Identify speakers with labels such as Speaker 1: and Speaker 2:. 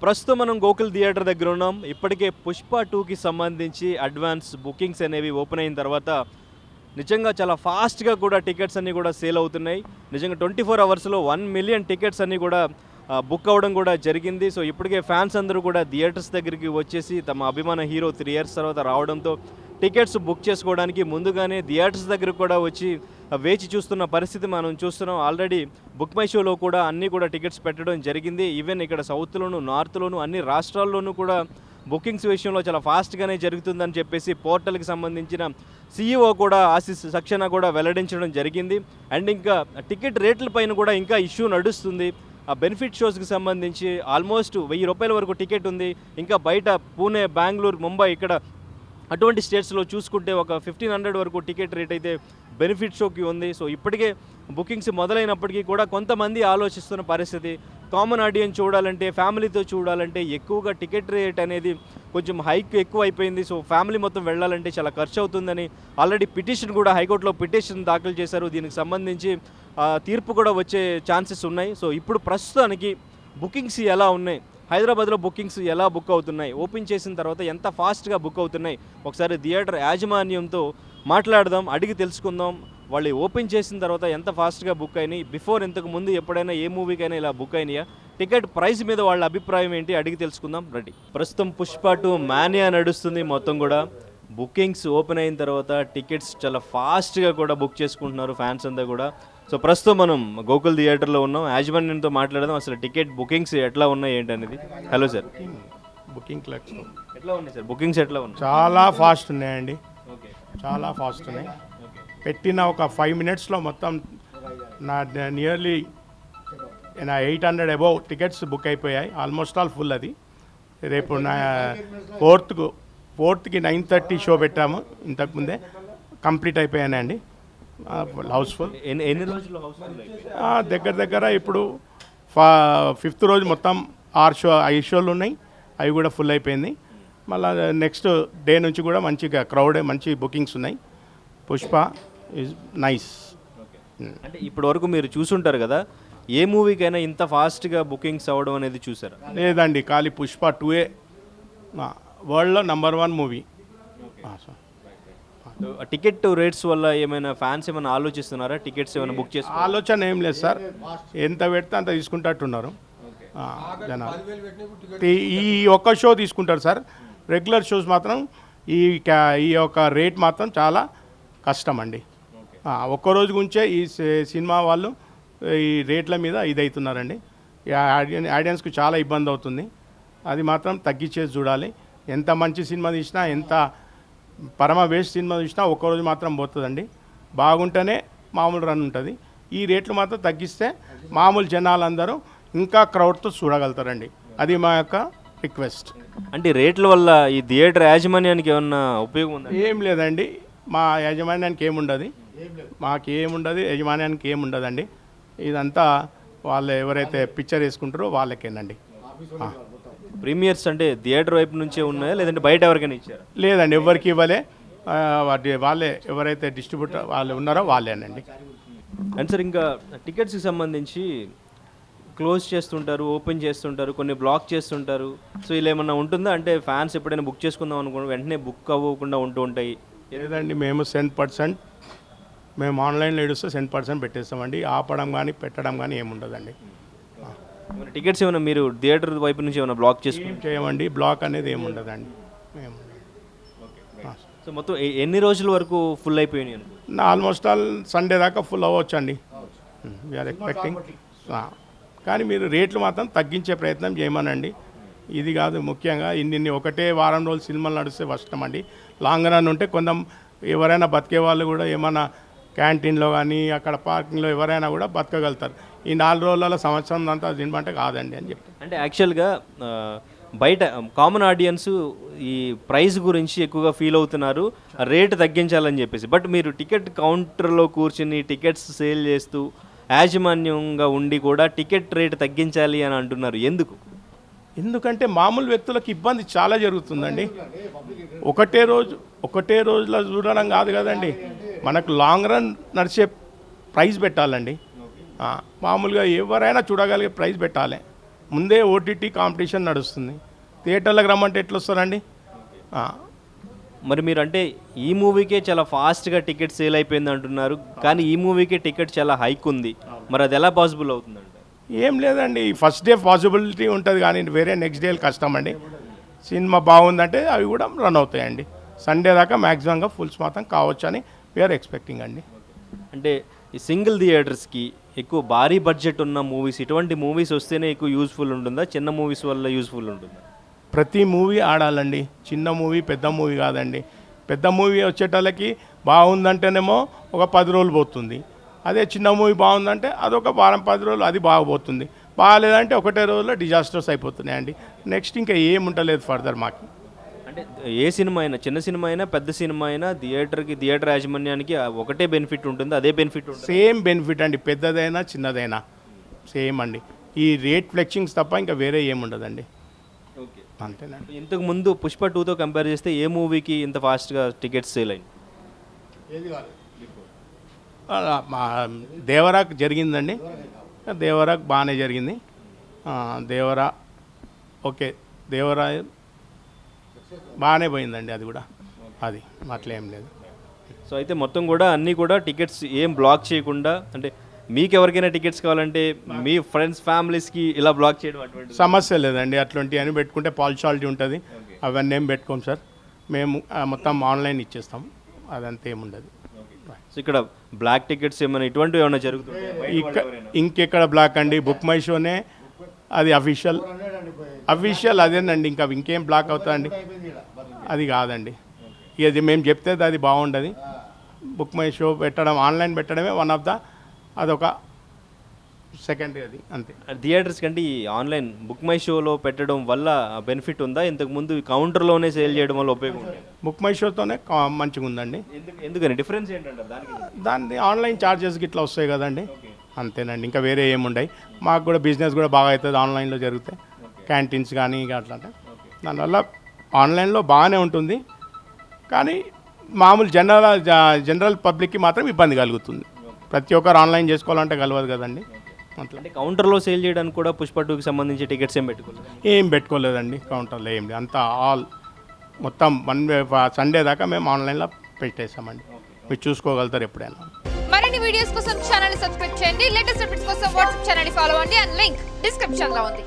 Speaker 1: ప్రస్తుతం మనం గోకుల్ థియేటర్ దగ్గర ఉన్నాం. ఇప్పటికే పుష్ప 2కి సంబంధించి అడ్వాన్స్ బుకింగ్స్ అనేవి ఓపెన్ అయిన తర్వాత నిజంగా చాలా ఫాస్ట్గా కూడా టికెట్స్ అన్నీ కూడా సేల్ అవుతున్నాయి. నిజంగా 24 అవర్స్లో 1 మిలియన్ టికెట్స్ అన్నీ కూడా బుక్ అవ్వడం కూడా జరిగింది. సో ఇప్పటికే ఫ్యాన్స్ అందరూ కూడా థియేటర్స్ దగ్గరికి వచ్చేసి తమ అభిమాన హీరో 3 ఇయర్స్ తర్వాత రావడంతో టికెట్స్ బుక్ చేసుకోవడానికి ముందుగానే థియేటర్స్ దగ్గరకు కూడా వచ్చి వేచి చూస్తున్న పరిస్థితి మనం చూస్తున్నాం. ఆల్రెడీ బుక్ మై షోలో కూడా అన్నీ కూడా టికెట్స్ పెట్టడం జరిగింది. ఈవెన్ ఇక్కడ సౌత్లోను, నార్త్లోను అన్ని రాష్ట్రాల్లోనూ కూడా బుకింగ్స్ విషయంలో చాలా ఫాస్ట్గానే జరుగుతుందని చెప్పేసి పోర్టల్కి సంబంధించిన సీఈఓ కూడా ఆశీస్ సక్సేనా కూడా వెల్లడించడం జరిగింది. అండ్ ఇంకా టికెట్ రేట్ల పైన కూడా ఇంకా ఇష్యూ నడుస్తుంది. ఆ బెనిఫిట్ షోస్కి సంబంధించి ఆల్మోస్ట్ 1000 రూపాయల వరకు టికెట్ ఉంది. ఇంకా బయట పూణే, బెంగళూరు, ముంబై ఇక్కడ అటువంటి స్టేట్స్లో చూసుకుంటే ఒక 1500 వరకు టికెట్ రేట్ అయితే బెనిఫిట్ షోకి ఉంది. సో ఇప్పటికే బుకింగ్స్ మొదలైనప్పటికీ కూడా కొంతమంది ఆలోచిస్తున్న పరిస్థితి, కామన్ ఆడియన్స్ చూడాలంటే, ఫ్యామిలీతో చూడాలంటే ఎక్కువగా టికెట్ రేట్ అనేది కొంచెం హైక్ ఎక్కువ అయిపోయింది. సో ఫ్యామిలీ మొత్తం వెళ్ళాలంటే చాలా ఖర్చు అవుతుందని ఆల్రెడీ పిటిషన్ కూడా హైకోర్టులో పిటిషన్ దాఖలు చేశారు. దీనికి సంబంధించి తీర్పు కూడా వచ్చే ఛాన్సెస్ ఉన్నాయి. సో ఇప్పుడు ప్రస్తుతానికి బుకింగ్స్ ఎలా ఉన్నాయి, హైదరాబాద్లో బుకింగ్స్ ఎలా బుక్ అవుతున్నాయి, ఓపెన్ చేసిన తర్వాత ఎంత ఫాస్ట్గా బుక్ అవుతున్నాయి, ఒకసారి థియేటర్ యాజమాన్యంతో మాట్లాడదాం, అడిగి తెలుసుకుందాం. వాళ్ళు ఓపెన్ చేసిన తర్వాత ఎంత ఫాస్ట్గా బుక్ అయినాయి, బిఫోర్ ఇంతకు ముందు ఎప్పుడైనా ఏ మూవీకైనా ఇలా బుక్ అయినాయా, టికెట్ ప్రైస్ మీద వాళ్ళ అభిప్రాయం ఏంటి అడిగి తెలుసుకుందాం. రెడీ. ప్రస్తుతం పుష్ప 2 మానియా నడుస్తుంది. మొత్తం కూడా బుకింగ్స్ ఓపెన్ అయిన తర్వాత టికెట్స్ చాలా ఫాస్ట్గా కూడా బుక్ చేసుకుంటున్నారు ఫ్యాన్స్ అంతా కూడా. సో ప్రస్తుతం మనం గోకుల్ థియేటర్లో ఉన్నాం. యాజమాన్యంతో మాట్లాడదాం, అసలు టికెట్ బుకింగ్స్ ఎట్లా ఉన్నాయి ఏంటనేది. Hello sir.
Speaker 2: బుకింగ్
Speaker 1: ఎట్లా ఉన్నాయి సార్ బుకింగ్స్ ఎట్లా ఉన్నాయి?
Speaker 2: చాలా ఫాస్ట్ ఉన్నాయండి,
Speaker 1: ఓకే,
Speaker 2: చాలా ఫాస్ట్ ఉన్నాయి. పెట్టిన ఒక 5 మినిట్స్లో మొత్తం నా నియర్లీ 800 అబౌవ్ టికెట్స్ బుక్ అయిపోయాయి. Almost all full. అది రేపు నా ఫోర్త్కి 9:30 షో పెట్టాము. ఇంతకుముందే కంప్లీట్ అయిపోయానండి. హౌస్ఫుల్.
Speaker 1: ఎన్ని రోజులు హౌస్ఫుల్?
Speaker 2: దగ్గర ఇప్పుడు 5th రోజు మొత్తం 5 షోలు ఉన్నాయి. అవి కూడా ఫుల్ అయిపోయింది. మళ్ళీ నెక్స్ట్ డే నుంచి కూడా మంచిగా క్రౌడ్, మంచి బుకింగ్స్ ఉన్నాయి. Pushpa is nice.
Speaker 1: అంటే ఇప్పటి వరకు మీరు చూసుంటారు కదా, ఏ మూవీకైనా ఇంత ఫాస్ట్గా బుకింగ్స్ అవ్వడం అనేది చూసారా?
Speaker 2: లేదండి, ఖాళీ పుష్ప 2 వరల్డ్లో నెంబర్ 1 మూవీ.
Speaker 1: టికెట్ రేట్స్ వల్ల ఏమైనా ఫ్యాన్స్ ఏమైనా ఆలోచిస్తున్నారా, టికెట్స్ ఏమైనా బుక్ చేసి?
Speaker 2: ఆలోచన ఏం లేదు సార్, ఎంత పెడితే అంత తీసుకుంటట్టున్నారు జనాలు. ఈ ఒక్క షో తీసుకుంటారు సార్. రెగ్యులర్ షోస్ మాత్రం ఈ యొక్క రేట్ మాత్రం చాలా కష్టం అండి. ఒక్కరోజు గురించే ఈ సినిమా వాళ్ళు ఈ రేట్ల మీద ఇదవుతున్నారండి. ఆడియన్స్కి చాలా ఇబ్బంది అవుతుంది. అది మాత్రం తగ్గించేసి చూడాలి. ఎంత మంచి సినిమా తీసినా, ఎంత పరమ వేస్ట్ సినిమా చూసినా ఒక్కరోజు మాత్రం పోతుందండి. బాగుంటేనే మామూలు రన్ ఉంటుంది. ఈ రేట్లు మాత్రం తగ్గిస్తే మామూలు జనాలందరూ ఇంకా క్రౌడ్తో చూడగలుగుతారండి. అది మా యొక్క రిక్వెస్ట్.
Speaker 1: అంటే రేట్ల వల్ల ఈ థియేటర్ యాజమాన్యానికి ఏమన్నా ఉపయోగం ఉందా?
Speaker 2: ఏం లేదండి, మా యాజమాన్యానికి ఏముండదు, మాకేముండదు, యజమాన్యానికి ఏముండదండి. ఇదంతా వాళ్ళు ఎవరైతే పిక్చర్ వేసుకుంటారో వాళ్ళకేనండి.
Speaker 1: ప్రీమియర్స్ అంటే థియేటర్ వైపు నుంచే ఉన్నాయా లేదంటే బయట ఎవరికైనా ఇచ్చారా?
Speaker 2: లేదండి, ఎవరికి ఇవ్వలే. వాళ్ళే ఎవరైతే డిస్ట్రిబ్యూటర్ వాళ్ళు ఉన్నారో వాళ్ళేనండి.
Speaker 1: అండ్ సార్, ఇంకా టికెట్స్కి సంబంధించి క్లోజ్ చేస్తుంటారు, ఓపెన్ చేస్తుంటారు, కొన్ని బ్లాక్ చేస్తుంటారు. సో ఇలా ఏమన్నా ఉంటుందా? అంటే ఫ్యాన్స్ ఎప్పుడైనా బుక్ చేసుకుందాం అనుకోండి, వెంటనే బుక్ అవ్వకుండా ఉంటూ ఉంటాయి.
Speaker 2: లేదండి, మేము 100% మేము ఆన్లైన్లో ఏడుస్తే 100% పెట్టేస్తామండి. ఆపడం కానీ పెట్టడం కానీ ఏముండదండి.
Speaker 1: టికెట్స్ ఏమైనా మీరు థియేటర్ వైపు నుంచి ఏమైనా బ్లాక్ చేసుకుని
Speaker 2: చేయమండి, బ్లాక్ అనేది ఏముండదండి.
Speaker 1: సో మొత్తం ఎన్ని రోజుల వరకు ఫుల్ అయిపోయినాయి?
Speaker 2: ఆల్మోస్ట్ ఆల్ సండే దాకా ఫుల్ అవ్వచ్చండి. We are expecting. కానీ మీరు రేట్లు మాత్రం తగ్గించే ప్రయత్నం చేయమనండి. ఇది కాదు ముఖ్యంగా ఇన్ని ఒకటే వారం రోజులు సినిమాలు నడిస్తే కష్టం అండి. లాంగ్ రన్ ఉంటే ఎవరైనా బతికే వాళ్ళు కూడా ఏమైనా క్యాంటీన్లో కానీ అక్కడ పార్కింగ్లో ఎవరైనా కూడా బతకగలుగుతారు. ఈ 4 రోజులలో సంవత్సరం అంతా తినమంటే కాదండి అని చెప్పి.
Speaker 1: అంటే యాక్చువల్గా బయట కామన్ ఆడియన్స్ ఈ ప్రైస్ గురించి ఎక్కువగా ఫీల్ అవుతున్నారు, రేటు తగ్గించాలని చెప్పేసి. బట్ మీరు టికెట్ కౌంటర్లో కూర్చుని టికెట్స్ సేల్ చేస్తూ యాజమాన్యంగా ఉండి కూడా టికెట్ రేటు తగ్గించాలి అని అంటున్నారు.
Speaker 2: ఎందుకంటే మామూలు వ్యక్తులకు ఇబ్బంది చాలా జరుగుతుందండి. ఒకటే రోజులో చూడడం కాదు కదండి, మనకు లాంగ్ రన్ నడిచే ప్రైస్ పెట్టాలండి. మామూలుగా ఎవరైనా చూడగలిగే ప్రైస్ పెట్టాలి. ముందే ఓటీటీ కాంపిటీషన్ నడుస్తుంది. థియేటర్లకు రమ్మంటే ఎట్లా వస్తారండి?
Speaker 1: మరి మీరు అంటే ఈ మూవీకే చాలా ఫాస్ట్గా టికెట్ సేల్ అయిపోయింది అంటున్నారు, కానీ ఈ మూవీకే టికెట్ చాలా హైక్ ఉంది. మరి అది ఎలా పాసిబుల్ అవుతుందంట?
Speaker 2: ఏం లేదండి, ఫస్ట్ డే పాసిబిలిటీ ఉంటుంది కానీ వేరే నెక్స్ట్ డే కష్టం అండి. సినిమా బాగుందంటే అవి కూడా రన్ అవుతాయండి. సండే దాకా మ్యాక్సిమంగా ఫుల్స్ మాత్రం కావచ్చు అని వీఆర్ ఎక్స్పెక్టింగ్ అండి.
Speaker 1: అంటే ఈ సింగిల్ థియేటర్స్కి ఎక్కువ భారీ బడ్జెట్ ఉన్న మూవీస్, ఇటువంటి మూవీస్ వస్తేనే ఎక్కువ యూస్ఫుల్ ఉంటుందా, చిన్న మూవీస్ వల్ల యూస్ఫుల్ ఉంటుందా?
Speaker 2: ప్రతి మూవీ ఆడాలండి, చిన్న మూవీ పెద్ద మూవీ కాదండి. పెద్ద మూవీ వచ్చేటోళ్ళకి బాగుందంటేనేమో ఒక 10 రోజులు పోతుంది. అదే చిన్న మూవీ బాగుందంటే అదొక వారం 10 రోజులు అది బాగపోతుంది. బాగాలేదంటే ఒకటే రోజులో డిజాస్టర్స్ అయిపోతున్నాయండి. నెక్స్ట్ ఇంకా ఏముంటలేదు ఫర్దర్ మాకు.
Speaker 1: అంటే ఏ సినిమా అయినా, చిన్న సినిమా అయినా పెద్ద సినిమా అయినా థియేటర్ యాజమాన్యానికి ఒకటే బెనిఫిట్ ఉంటుంది, అదే బెనిఫిట్ ఉంటుంది.
Speaker 2: సేమ్ బెనిఫిట్ అండి, పెద్దదైనా చిన్నదైనా సేమ్ అండి. ఈ రేట్ ఫ్లెక్సింగ్స్ తప్ప ఇంకా వేరే ఏముండదండి.
Speaker 1: ఓకే,
Speaker 2: అంతేనండి.
Speaker 1: ఇంతకు ముందు పుష్ప 2తో కంపేర్ చేస్తే ఏ మూవీకి ఇంత ఫాస్ట్గా టికెట్స్ సేల్ అయింది?
Speaker 2: మా దేవరాకు జరిగిందండి, దేవరాకు బాగానే జరిగింది. దేవరా ఓకే, దేవరా బాగానే పోయిందండి, అది కూడా అది అట్లా ఏం లేదు.
Speaker 1: సో అయితే మొత్తం కూడా అన్నీ కూడా టికెట్స్ ఏం బ్లాక్ చేయకుండా, అంటే మీకు ఎవరికైనా టికెట్స్ కావాలంటే మీ ఫ్రెండ్స్ ఫ్యామిలీస్కి ఇలా బ్లాక్ చేయడం అటువంటి
Speaker 2: సమస్య లేదండి. అట్లాంటివి అని పెట్టుకుంటే పాలిషాలిటీ ఉంటుంది, అవన్నీ ఏం పెట్టుకోం సార్. మేము మొత్తం ఆన్లైన్ ఇచ్చేస్తాం, అదంతా ఏముండదు.
Speaker 1: సో ఇక్కడ బ్లాక్ టికెట్స్ ఏమైనా ఇటువంటివి ఏమైనా జరుగుతుంది?
Speaker 2: ఇంకెక్కడ బ్లాక్ అండి, బుక్ మై షోనే అది అఫీషియల్ అదేనండి. ఇంకా ఇంకేం బ్లాక్ అవుతుందండి, అది కాదండి. ఇది మేము చెప్తే అది బాగుండదు. బుక్ మై షో పెట్టడం, ఆన్లైన్ పెట్టడమే వన్ ఆఫ్ ద అదొక సెకండరీ, అది అంతే.
Speaker 1: థియేటర్స్ కంటే ఈ ఆన్లైన్ బుక్ మై షోలో పెట్టడం వల్ల బెనిఫిట్ ఉందా? ఇంతకుముందు కౌంటర్లోనే సేల్ చేయడం వల్ల ఉపయోగం ఉంది?
Speaker 2: బుక్ మై షోతోనే మంచిగా ఉందండి.
Speaker 1: ఎందుకని డిఫరెన్స్ ఏంటంటారు దానికి?
Speaker 2: దాన్ని ఆన్లైన్ ఛార్జెస్కి ఇట్లా వస్తాయి కదండి, అంతేనండి. ఇంకా వేరే ఏముండయి. మాకు కూడా బిజినెస్ కూడా బాగా అవుతుంది ఆన్లైన్లో జరుగుతాయి, క్యాంటీన్స్ కానీ ఇక అట్లా. దానివల్ల ఆన్లైన్లో బాగానే ఉంటుంది, కానీ మామూలు జనరల్ పబ్లిక్కి మాత్రం ఇబ్బంది కలుగుతుంది. ప్రతి ఒక్కరు ఆన్లైన్ చేసుకోవాలంటే కలవదు కదండి, అట్లా.
Speaker 1: అంటే కౌంటర్లో సేల్ చేయడానికి కూడా పుష్ప 2కి సంబంధించి టికెట్స్ ఏం పెట్టుకోలేదు?
Speaker 2: ఏం పెట్టుకోలేదండి, కౌంటర్లో ఏం లేదు. అంతా ఆల్ మొత్తం సండే దాకా మేము ఆన్లైన్లో పెట్టేసామండి. మీరు చూసుకోగలుగుతారు ఎప్పుడైనా.
Speaker 3: మరిన్ని వీడియోస్ కోసం ఛానల్ ని సబ్స్క్రైబ్ చేయండి. లేటెస్ట్ అప్డేట్స్ కోసం వాట్సాప్ ఛానల్ ని ఫాలో అవ్వండి. అండ్ లింక్ డిస్క్రిప్షన్ లో ఉంది.